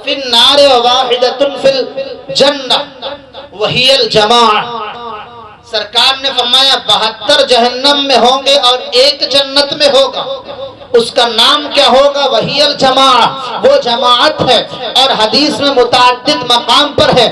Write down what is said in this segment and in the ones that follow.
فی النار وواحدۃ فی الجنہ وہی الجماعہ۔ سرکار نے فرمایا 72 جہنم میں ہوں گے اور ایک جنت میں ہوگا، اس کا نام کیا ہوگا؟ وہی الجماعہ، وہ جماعت ہے۔ اور حدیث میں متعدد مقام پر ہے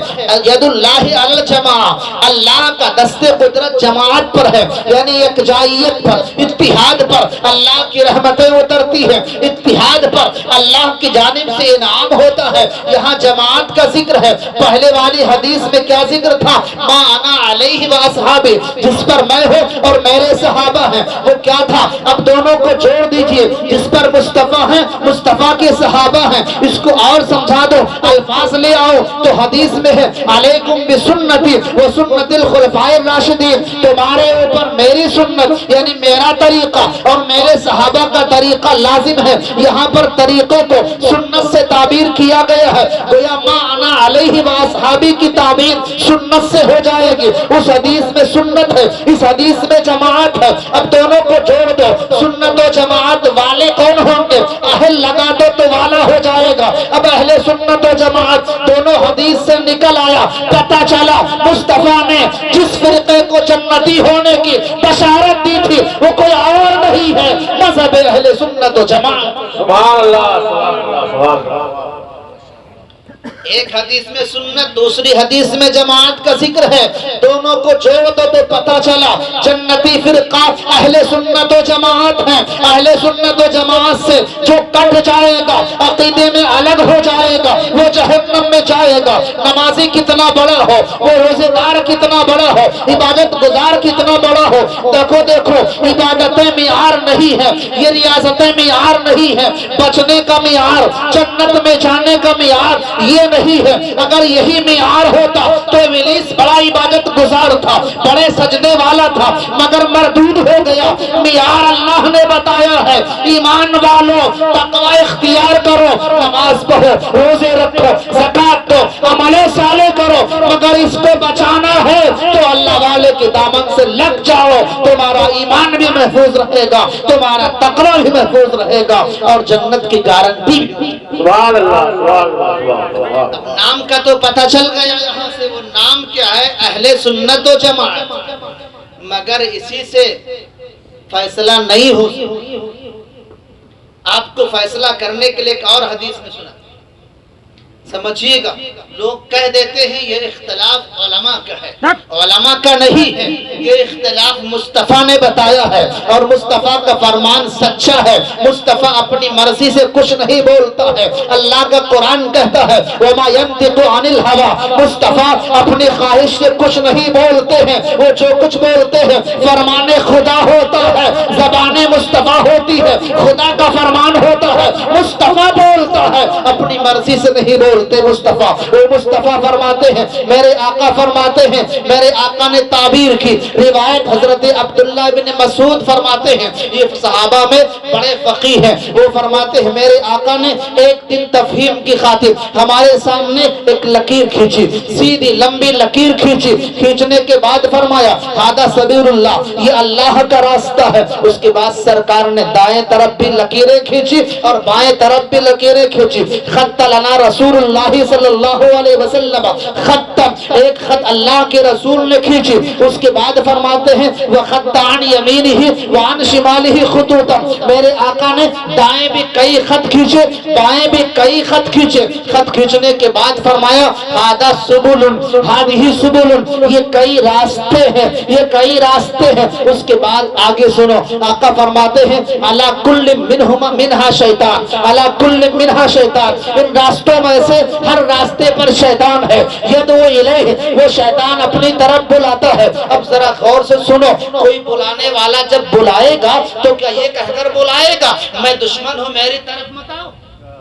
ید اللہ علی الجماعہ، اللہ کا دست قدرت جماعت پر ہے، یعنی یکجائیت پر، اتحاد پر اللہ کی رحمتیں اترتی ہیں، اتحاد پر اللہ کی جانب سے انعام ہوتا ہے۔ یہاں جماعت کا ذکر ہے۔ پہلے والی حدیث میں کیا ذکر تھا؟ ما انا علیہ واصحابی، جس پر میں ہوں اور میرے صحابہ ہیں، وہ کیا تھا؟ اب دونوں کو جوڑ دیجئے، جس پر مصطفیٰ ہیں، مصطفیٰ کے صحابہ ہیں، اس کو اور سمجھا دو، الفاظ لے آؤ تو حدیث میں ہے علیکم بسنتی و سنت الخلفاء الراشدین، تمہارے اوپر میری سنت یعنی میرا طریقہ اور میرے صحابہ کا طریقہ لازم ہے۔ یہاں پر طریقے کو سنت سے تعبیر کیا گیا ہے، گویا ما انا علیہ واصحابی کی تعبیر سنت سے ہو جائے گی۔ اس حدیث میں سنت ہے، اس حدیث میں جماعت ہے۔ اب دونوں کو جوڑ دو، سنت و جماعت والے کون ہوں گے؟ اہل لگا دو تو والا ہو جائے گا۔ اب اہل سنت و جماعت دونوں حدیث سے نکل آیا، پتہ چلا مصطفیٰ نے جس فرقے کو جنتی ہونے کی بشارت دی تھی وہ کوئی اور نہیں ہے، مذہب اہل سنت و جماعت۔ سبحان اللہ، سبحان اللہ، سبحان اللہ۔ ایک حدیث میں سنت، دوسری حدیث میں جماعت کا ذکر ہے، دونوں کو جوڑ دو تو پتہ چلا جنتی فرقہ اہل سنت و جماعت ہیں۔ اہل سنت و جماعت سے جو کٹ جائے گا، عقیدے میں الگ ہو جائے گا، وہ جہنم میں جائے گا۔ نمازی کتنا بڑا ہو، وہ روزے دار کتنا بڑا ہو، عبادت گزار کتنا بڑا ہو، دیکھو عبادتیں معیار نہیں ہے، یہ ریاستیں معیار نہیں ہے، بچنے کا معیار، جنت میں جانے کا معیار یہ نہیں ہے۔ اگر یہی معیار ہوتا تو ابلیس بڑا عبادت گزار تھا، بڑے سجدے والا تھا، مگر مردود ہو گیا۔ معیار اللہ نے بتایا ہے، ایمان والوں تقوی اختیار کرو، نماز پڑھو، روزے رکھو، زکات دو، عمل صالح کرو، مگر اس کو بچانا ہے تو اللہ والے کے دامن سے لگ جاؤ، تمہارا ایمان بھی محفوظ رہے گا، تمہارا تقوی بھی محفوظ رہے گا اور جنت کی گارنٹی۔ سبحان اللہ، سبحان اللہ، سبحان اللہ۔ اب نام کا تو پتہ چل گیا یہاں سے، وہ نام کیا ہے؟ اہل سنت و جماعت۔ مگر اسی سے فیصلہ نہیں ہو، آپ کو فیصلہ کرنے کے لیے ایک اور حدیث میں سنا، سمجھیے گا۔ لوگ کہہ دیتے ہیں یہ اختلاف علماء کا ہے، علماء کا نہیں ہے، یہ اختلاف مصطفیٰ نے بتایا ہے اور مصطفیٰ کا فرمان سچا ہے۔ مصطفیٰ اپنی مرضی سے کچھ نہیں بولتا ہے، اللہ کا قرآن کہتا ہے وَمَا يَنْطِقُ عَنِ الْهَوَىٰ، مصطفیٰ اپنی خواہش سے کچھ نہیں بولتے ہیں، وہ جو کچھ بولتے ہیں فرمان خدا ہوتا ہے، زبان مصطفیٰ ہوتی ہے، خدا کا فرمان ہوتا ہے، مصطفیٰ بولتا ہے، اپنی مرضی سے نہیں بولتے مصطفیٰ۔ وہ مصطفیٰ فرماتے ہیں، میرے آقا فرماتے ہیں، میرے آقا نے تعبیر کی۔ روایت حضرت عبداللہ بن مسعود فرماتے ہیں، یہ صحابہ میں بڑے فقیہ ہیں، وہ فرماتے ہیں میرے آقا نے ایک دن تفہیم کی خاطر ہمارے سامنے ایک لکیر کھینچی، سیدھی لمبی لکیر کھینچی، کھینچنے کے بعد فرمایا ھذا سبیل اللہ، یہ اللہ کا راستہ ہے۔ اس کے بعد سرکار نے دائیں طرف بھی لکیریں کھینچی اور بائیں طرف بھی لکیریں کھینچی۔ خط لنا رسول اللہ صلی اللہ علیہ وسلم، خط، ایک خط اللہ کے رسول نے کھینچی۔ اس کے بعد فرماتے ہیں وَخَطَّ عَنْ يَمِينِهِ وَعَنْ شِمَالِهِ خُطُوطًا، میرے آقا نے دائیں بھی کئی خط کھینچے، بائیں بھی کئی خط کھینچے۔ خط کھینچنے کے بعد فرمایا هَذَا سُبُلٌ هَذِهِ سُبُلٌ، یہ کئی راستے ہیں، یہ کئی راستے ہیں۔ اس کے بعد آگے سنو، آقا فرماتے ہیں عَلَى كُلٍّ مِّنْهَا شَيْطَانٌ، عَلَى كُلٍّ مِّنْهَا شَيْطَانٌ، ان راستوں میں سے ہر راستے پر شیطان ہے، یدعو الیہ، وہ شیطان اپنی طرف بلاتا ہے۔ اب ذرا غور سے سنو، کوئی بلانے والا جب بلائے گا تو کیا یہ کہہ کر بلائے گا میں دشمن ہوں میری طرف مت آؤ،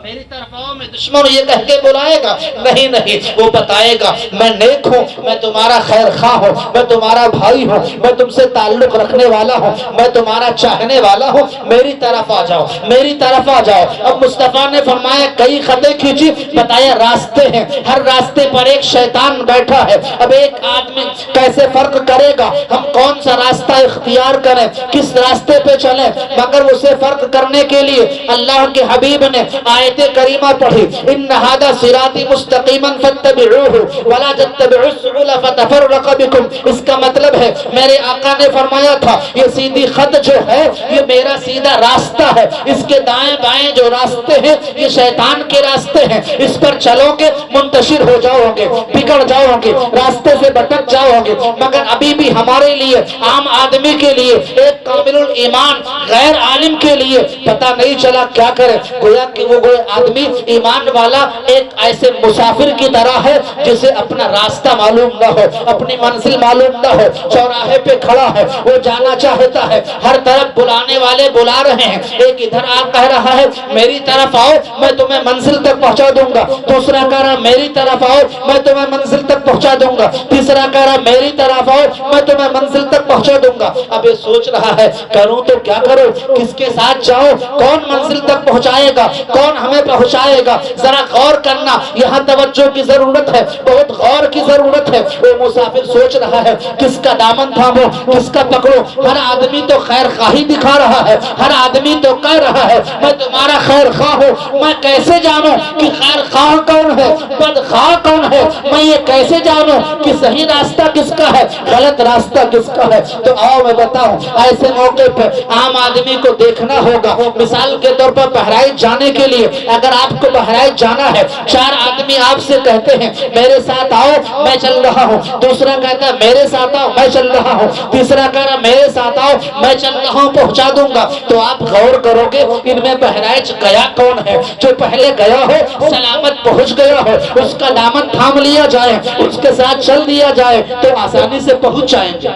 میری طرف آؤ میں دشمن ہوں، یہ کہہ کے بلائے گا؟ نہیں، وہ بتائے گا میں نیک ہوں، میں تمہارا خیر خواہ ہوں، میں تمہارا بھائی ہوں، میں تم سے تعلق رکھنے والا ہوں، میں تمہارا چاہنے والا ہوں، میری طرف آ جاؤ، میری طرف آ جاؤ۔ اب مصطفیٰ نے فرمایا کئی خطیں کھینچی، بتایا راستے ہیں، ہر راستے پر ایک شیطان بیٹھا ہے۔ اب ایک آدمی کیسے فرق کرے گا ہم کون سا راستہ اختیار کریں، کس راستے پہ چلیں؟ مگر اسے فرق کرنے کے لیے اللہ کے حبیب نے آئے آیت کریمہ پڑھی، ان ھذا صراطی مستقیما فاتبعوہ ولا تتبعوا السبل فتفرق بکم۔ اس کا مطلب ہے میرے آقا نے فرمایا تھا یہ سیدھی خط جو ہے یہ میرا سیدھا راستہ ہے، اس کے دائیں بائیں جو راستے ہیں یہ شیطان کے راستے ہیں، اس پر چلو گے منتشر ہو جاؤ گے، بگڑ جاؤ گے، راستے سے بھٹک جاؤ گے۔ مگر ابھی بھی ہمارے لیے، عام آدمی کے لیے، ایک کامل الایمان غیر عالم کے لیے پتہ نہیں چلا کیا کرے۔ گویا کہ وہ آدمی ایمان والا ایک ایسے مسافر کی طرح ہے جسے اپنا راستہ معلوم نہ ہو، اپنی منزل معلوم نہ ہو، چوراہے پہ کھڑا ہے، وہ جانا چاہتا ہے، ہر طرف بلانے والے بلا رہے ہیں، ایک ادھر آ کہہ رہا ہے میری طرف آؤ میں تمہیں منزل تک پہنچا دوں گا، دوسرا کہہ رہا میری طرف آؤ میں تمہیں منزل تک پہنچا دوں گا، تیسرا کہہ رہا میری طرف آؤ میں تمہیں منزل تک پہنچا دوں گا۔ اب یہ سوچ رہا ہے کروں تو کیا کروں، کس کے ساتھ جاؤ، کون منزل تک پہنچائے گا، کون ہمیں پہنچائے گا۔ ذرا غور کرنا، یہاں توجہ کی ضرورت ہے، بہت غور کی ضرورت ہے۔ وہ مسافر سوچ رہا ہے کس کا دامن تھامو، کس کا پکڑو۔ ہر آدمی تو خیر خواہی دکھا رہا ہے، ہر آدمی تو کہہ رہا ہے میں تمہارا خیر خواہ ہوں، میں کیسے جانوں کہ خیر خواہ کون ہے، بد خواہ کون ہے، میں یہ کیسے جانوں کہ صحیح راستہ کس کا ہے، غلط راستہ کس کا ہے۔ تو آؤ میں بتاؤں، ایسے موقع پہ عام آدمی کو دیکھنا ہوگا۔ مثال کے طور پر بہرائچ جانے کے لیے اگر آپ کو بہرائچ جانا ہے، چار آدمی آپ سے کہتے ہیں میرے ساتھ آؤ میں چل رہا ہوں، دوسرا کہتا ہے میرے ساتھ آؤ میں چل رہا ہوں، تیسرا کہہ رہا میرے ساتھ آؤ میں چل رہا ہوں پہنچا دوں گا۔ تو آپ غور کرو گے ان میں بہرائچ گیا کون ہے، جو پہلے گیا ہو سلامت پہنچ گیا ہو، اس کا دامن تھام لیا جائے، اس کے ساتھ چل دیا جائے تو آسانی سے پہنچ جائیں گے۔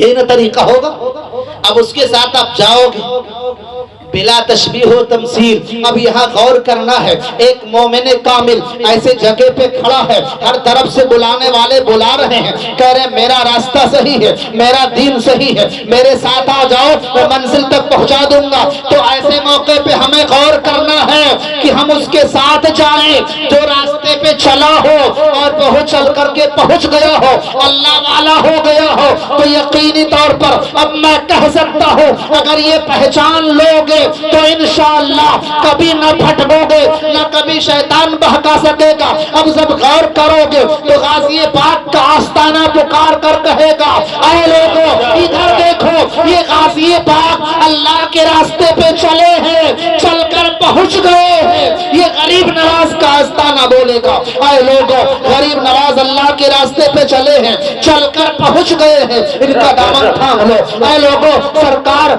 یہ نہ طریقہ ہوگا۔ اب اس کے ساتھ آپ جاؤ گے بلا تشبیہ و تمثیل۔ اب یہاں غور کرنا ہے، ایک مومن کامل ایسے جگہ پہ کھڑا ہے، ہر طرف سے بلانے والے بلا رہے ہیں، کہہ رہے میرا راستہ صحیح ہے، میرا دین صحیح ہے، میرے ساتھ آ جاؤ میں منزل تک پہنچا دوں گا۔ تو ایسے موقع پہ ہمیں غور کرنا ہے کہ ہم اس کے ساتھ جائیں جو راستے پہ چلا ہو اور بہت چل کر کے پہنچ گیا ہو، اللہ والا ہو گیا ہو، تو یقینی طور پر اب میں کہہ سکتا ہوں اگر یہ پہچان لوگے تو انشاءاللہ کبھی نہ پھٹکو گے، نہ کبھی شیطان بہکا سکے گا۔ اب جب غور کرو گے تو غازی پاک کا آستانہ پکار کر کہے گا اے لوگوں ادھر دیکھو، یہ غازی پاک اللہ کے راستے پہ چلے ہیں، چل کر پہنچ گئے ہیں۔ یہ غریب نواز کا آستانہ بولے گا اے لوگوں غریب نواز اللہ کے راستے پہ چلے ہیں، چل کر پہنچ گئے ہیں، ان کا دامن تھام لو۔ اے لوگوں سرکار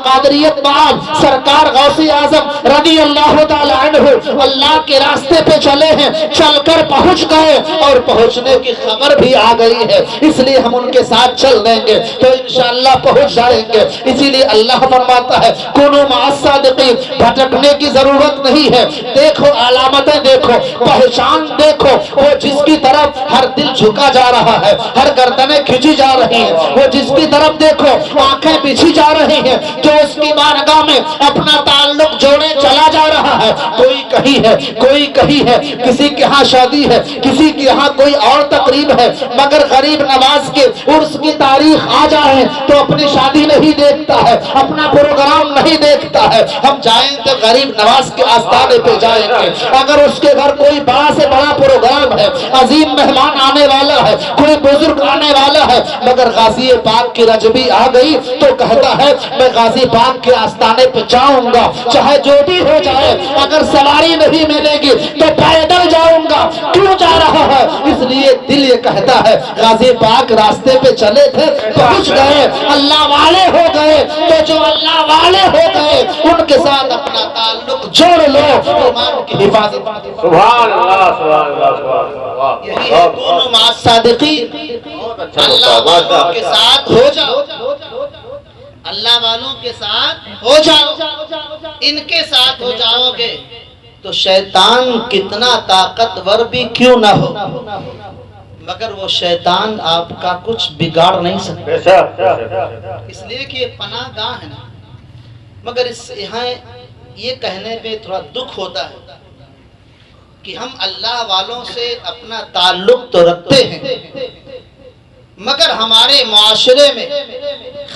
قادریت باب سرکار غوثی اعظم رضی اللہ تعالی عنہ اللہ کے راستے پہ چلے ہیں، چل کر پہنچ گئے اور پہنچنے کی خبر بھی آ گئی ہے، اس لیے ہم ان کے ساتھ چل دیں گے تو انشاءاللہ پہنچ جائیں گے۔ اسی لیے اللہ فرماتا ہے کونوا مع الصادقین، بھٹکنے کی ضرورت نہیں ہے۔ دیکھو علامتیں دیکھو، پہچان دیکھو، وہ جس کی طرف ہر دل جھکا جا رہا ہے، ہر گردنیں کھینچی جا رہی ہیں، وہ جس کی طرف دیکھو آنکھیں بچھی جا رہی ہیں، جو اس کی بارگاہ میں اپنا تعلق جوڑے چلا جا رہا ہے۔ کوئی کہیں ہے، کوئی کہیں ہے، کسی کے ہاں شادی ہے، کسی کے ہاں کوئی اور تقریب ہے، مگر غریب نواز کے عرس کی تاریخ آ جائے تو اپنی شادی نہیں دیکھتا ہے، اپنا پروگرام نہیں دیکھتا ہے۔ ہم جائیں تو غریب نواز کے آستانے پہ جائیں گے۔ اگر اس کے گھر کوئی بڑا سے بڑا پروگرام ہے، عظیم مہمان آنے والا ہے، کوئی بزرگ آنے والا ہے، مگر غازی پاک کی رجبی آ گئی تو کہتا ہے میں غازی پاک کے آستانے پہ جاؤں گا، چاہے جو بھی ہو جائے، اگر سواری نہیں ملے گی تو پیدل جاؤں گا۔ کیوں جا رہا ہے؟ اس لیے دل یہ کہتا ہے غازی پاک راستے پہ چلے تھے، پہنچ گئے، اللہ والے ہو گئے، تو جو اللہ والے ہو گئے ان کے ساتھ اپنا تعلق جوڑ لو، ایمان کی حفاظت۔ سبحان اللہ سبحان اللہ سبحان اللہ۔ یہی ہے کونوا مع الصادقین، اللہ والوں کے ساتھ ہو جاؤ، اللہ والوں کے ساتھ ہو جاؤ، ان کے ساتھ ہو جاؤ گے تو شیطان کتنا طاقتور بھی کیوں نہ ہو مگر وہ شیطان آپ کا کچھ بگاڑ نہیں سکتا، اس لیے کہ یہ پناہ گاہ ہے نا۔ مگر اس یہاں یہ کہنے پہ تھوڑا دکھ ہوتا ہے کہ ہم اللہ والوں سے اپنا تعلق تو رکھتے ہیں مگر ہمارے معاشرے میں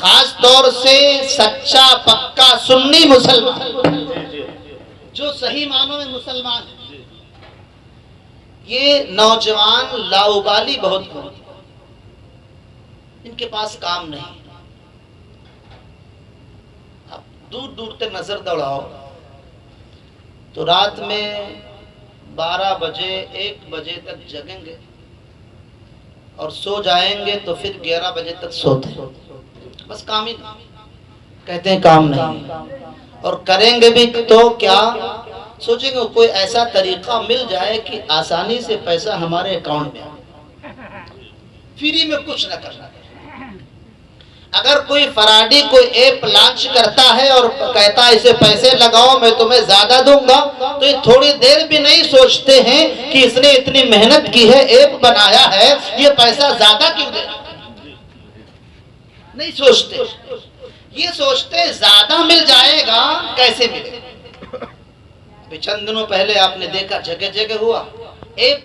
خاص طور سے سچا پکا سنی مسلمان جو صحیح معنوں میں مسلمان ہیں، یہ نوجوان لاؤبالی بہت ہوتے ہیں، ان کے پاس کام نہیں۔ اب دور دور تک نظر دوڑاؤ تو رات میں 12 بجے 1 بجے تک جگیں گے اور سو جائیں گے تو پھر 11 بجے تک سوتے ہیں، بس کام ہی نہیں، کہتے ہیں کام نہیں، اور کریں گے بھی تو کیا سوچیں گے کوئی ایسا طریقہ مل جائے کہ آسانی سے پیسہ ہمارے اکاؤنٹ میں آئے، فری میں کچھ نہ کرنا۔ اگر کوئی فراڈی کوئی ایپ لانچ کرتا ہے اور کہتا ہے اسے پیسے لگاؤ میں تمہیں زیادہ دوں گا، تو یہ تھوڑی دیر بھی نہیں سوچتے ہیں کہ اس نے اتنی محنت کی ہے، ایپ بنایا ہے، یہ پیسہ زیادہ کیوں دے رہا؟ نہیں سوچتے، یہ سوچتے زیادہ مل جائے گا کیسے ملے۔ چند دنوں پہلے آپ نے دیکھا جگہ جگہ ہوا ایپ